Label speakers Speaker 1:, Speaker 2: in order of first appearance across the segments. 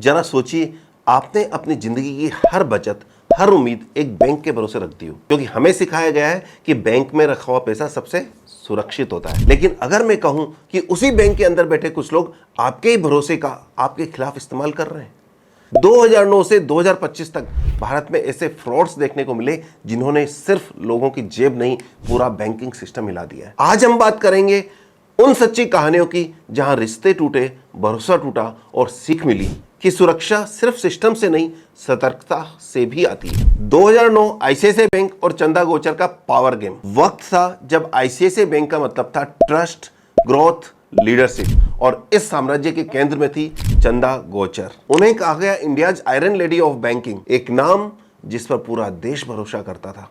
Speaker 1: जरा सोचिए, आपने अपनी जिंदगी की हर बचत, हर उम्मीद एक बैंक के भरोसे रख दी हो, क्योंकि हमें सिखाया गया है कि बैंक में रखा हुआ पैसा सबसे सुरक्षित होता है। लेकिन अगर मैं कहूं कि उसी बैंक के अंदर बैठे कुछ लोग आपके ही भरोसे का आपके खिलाफ इस्तेमाल कर रहे हैं। 2009 से 2025 तक भारत में ऐसे फ्रॉड्स देखने को मिले जिन्होंने सिर्फ लोगों की जेब नहीं, पूरा बैंकिंग सिस्टम हिला दिया है। आज हम बात करेंगे उन सच्ची कहानियों की जहां रिश्ते टूटे, भरोसा टूटा और सीख मिली कि सुरक्षा सिर्फ सिस्टम से नहीं, सतर्कता से भी आती है। 2009 आईसीआईसीआई बैंक और चंदा कोचर का पावर गेम। वक्त था जब आईसीआईसीआई बैंक का मतलब था ट्रस्ट, ग्रोथ, लीडरशिप, और इस साम्राज्य के केंद्र में थी चंदा कोचर। उन्हें कहा गया India's iron lady of banking, एक नाम जिस पर पूरा देश भरोसा करता था।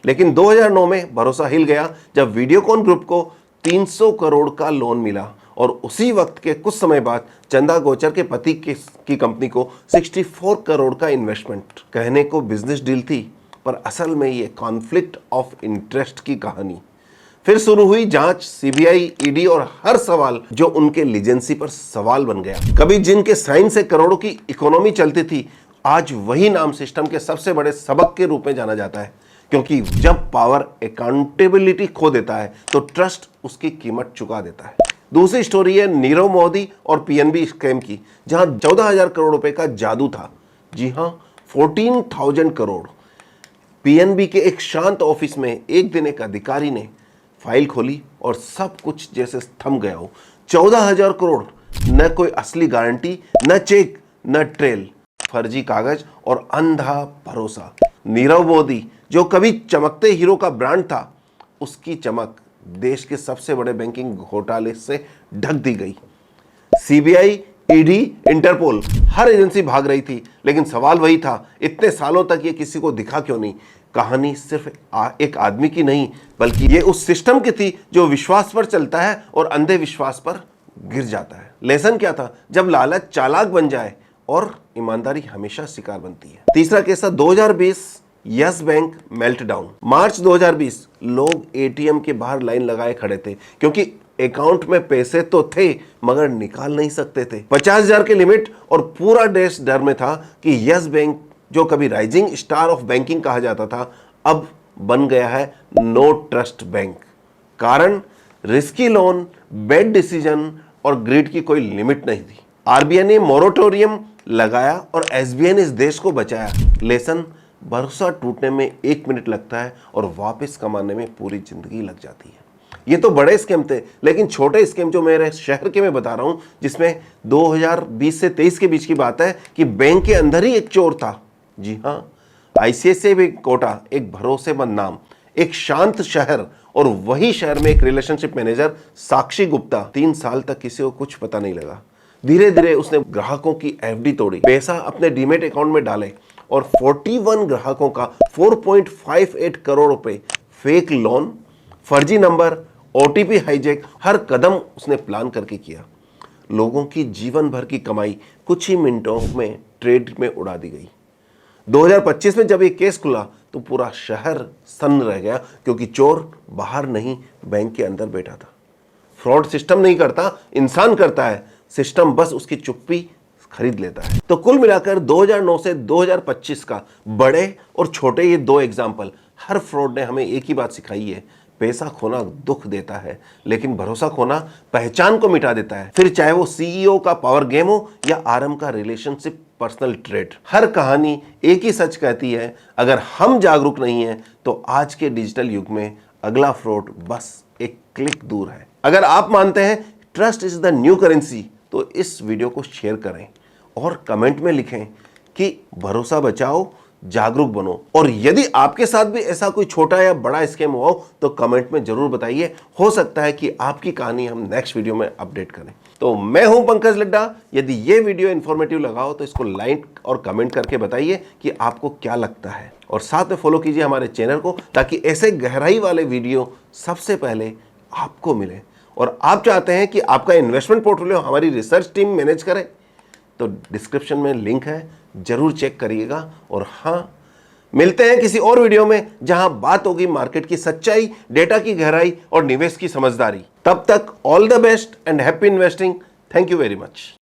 Speaker 1: लेकिन 2009 में भरोसा हिल गया जब वीडियोकॉन ग्रुप को 300 करोड़ का लोन मिला, और उसी वक्त के कुछ समय बाद चंदा कोचर के पति की कंपनी को 64 करोड़ का इन्वेस्टमेंट। कहने को बिजनेस डील थी, पर असल में ये कॉन्फ्लिक्ट ऑफ इंटरेस्ट की कहानी। फिर शुरू हुई जांच, सीबीआई, ईडी और हर सवाल जो उनके लीजेंसी पर सवाल बन गया। कभी जिनके साइन से करोड़ों की इकोनॉमी चलती थी, आज वही नाम सिस्टम के सबसे बड़े सबक के रूप में जाना जाता है, क्योंकि जब पावर अकाउंटेबिलिटी खो देता है तो ट्रस्ट उसकी कीमत चुका देता है। दूसरी स्टोरी है नीरव मोदी और पीएनबी स्कैम की, जहां 14,000 करोड़ रुपए का जादू था। जी हां, 14,000 करोड़। पीएनबी के एक शांत ऑफिस में एक दिन एक अधिकारी ने फाइल खोली और सब कुछ जैसे थम गया हो। 14,000 करोड़, न कोई असली गारंटी, न चेक, न ट्रेल, फर्जी कागज और अंधा भरोसा। नीरव मोदी, जो कभी चमकते हीरो का ब्रांड था, उसकी चमक देश के सबसे बड़े बैंकिंग घोटाले से ढक दी गई। सीबीआई, ईडी, इंटरपोल, हर एजेंसी भाग रही थी, लेकिन सवाल वही था, इतने सालों तक ये किसी को दिखा क्यों नहीं? कहानी सिर्फ एक आदमी की नहीं, बल्कि ये उस सिस्टम की थी जो विश्वास पर चलता है और अंधे विश्वास पर गिर जाता है। लेसन क्या था? जब लालच चालाक बन जाए और ईमानदारी हमेशा शिकार बनती है। तीसरा केस था 2020 यस बैंक मेल्टडाउन। मार्च 2020 लोग एटीएम के बाहर लाइन लगाए खड़े थे, क्योंकि अकाउंट में पैसे तो थे मगर निकाल नहीं सकते थे। 50,000 की लिमिट, और पूरा देश डर में था कि यस बैंक, जो कभी राइजिंग स्टार ऑफ बैंकिंग कहा जाता था, अब बन गया है नो ट्रस्ट बैंक। कारण रिस्की लोन, बैड डिसीजन और ग्रीड की कोई लिमिट नहीं थी। आरबीआई ने मोरेटोरियम लगाया और एसबीआई ने इस देश को बचाया। लेसन, भरोसा टूटने में 1 मिनट लगता है और वापस कमाने में पूरी जिंदगी लग जाती है। ये तो बड़े स्कैम थे, लेकिन छोटे स्कैम जो मेरे शहर के मैं बता रहा हूं, जिसमें 2020 से 23 के बीच की बात है कि बैंक के अंदर ही एक चोर था। जी हां, आईसीआईसीआई बैंक कोटा, एक भरोसेमंद नाम, एक शांत शहर, और वही शहर में एक रिलेशनशिप मैनेजर साक्षी गुप्ता। 3 साल तक किसी को कुछ पता नहीं लगा। धीरे धीरे उसने ग्राहकों की एफडी तोड़ी, पैसा अपने डीमेट अकाउंट में डाले, और 41 ग्राहकों का 4.58 करोड़ रुपए फेक लोन, फर्जी नंबर, ओटीपी हाईजैक, हर कदम उसने प्लान करके किया। लोगों की जीवन भर की कमाई कुछ ही मिनटों में ट्रेड में उड़ा दी गई। 2025 में जब ये केस खुला तो पूरा शहर सन्न रह गया, क्योंकि चोर बाहर नहीं, बैंक के अंदर बैठा था। फ्रॉड सिस्टम नहीं करता, इंसान करता है। सिस्टम बस उसकी चुप्पी खरीद लेता है। तो कुल मिलाकर 2009 से 2025 का बड़े और छोटे ये 2 एग्जाम्पल, हर फ्रॉड ने हमें एक ही बात सिखाई है, पैसा खोना दुख देता है, लेकिन भरोसा खोना पहचान को मिटा देता है। फिर चाहे वो सीईओ का पावर गेम हो या आरएम का रिलेशनशिप पर्सनल ट्रेड, हर कहानी एक ही सच कहती है, अगर हम जागरूक नहीं हैं तो आज के डिजिटल युग में अगला फ्रॉड बस एक क्लिक दूर है। अगर आप मानते हैं trust is the new currency, तो इस वीडियो को शेयर करें और कमेंट में लिखें कि भरोसा बचाओ, जागरूक बनो। और यदि आपके साथ भी ऐसा कोई छोटा या बड़ा स्कैम हुआ हो तो कमेंट में जरूर बताइए। हो सकता है कि आपकी कहानी हम नेक्स्ट वीडियो में अपडेट करें। तो मैं हूं पंकज लड्डा। यदि ये वीडियो इन्फॉर्मेटिव लगा हो तो इसको लाइक और कमेंट करके बताइए कि आपको क्या लगता है, और साथ में फॉलो कीजिए हमारे चैनल को, ताकि ऐसे गहराई वाले वीडियो सबसे पहले आपको मिले। और आप चाहते हैं कि आपका इन्वेस्टमेंट पोर्टफोलियो हमारी रिसर्च टीम मैनेज करे, तो डिस्क्रिप्शन में लिंक है, जरूर चेक करिएगा। और हाँ, मिलते हैं किसी और वीडियो में जहां बात होगी मार्केट की सच्चाई, डेटा की गहराई और निवेश की समझदारी। तब तक all the best and happy investing. Thank you very much.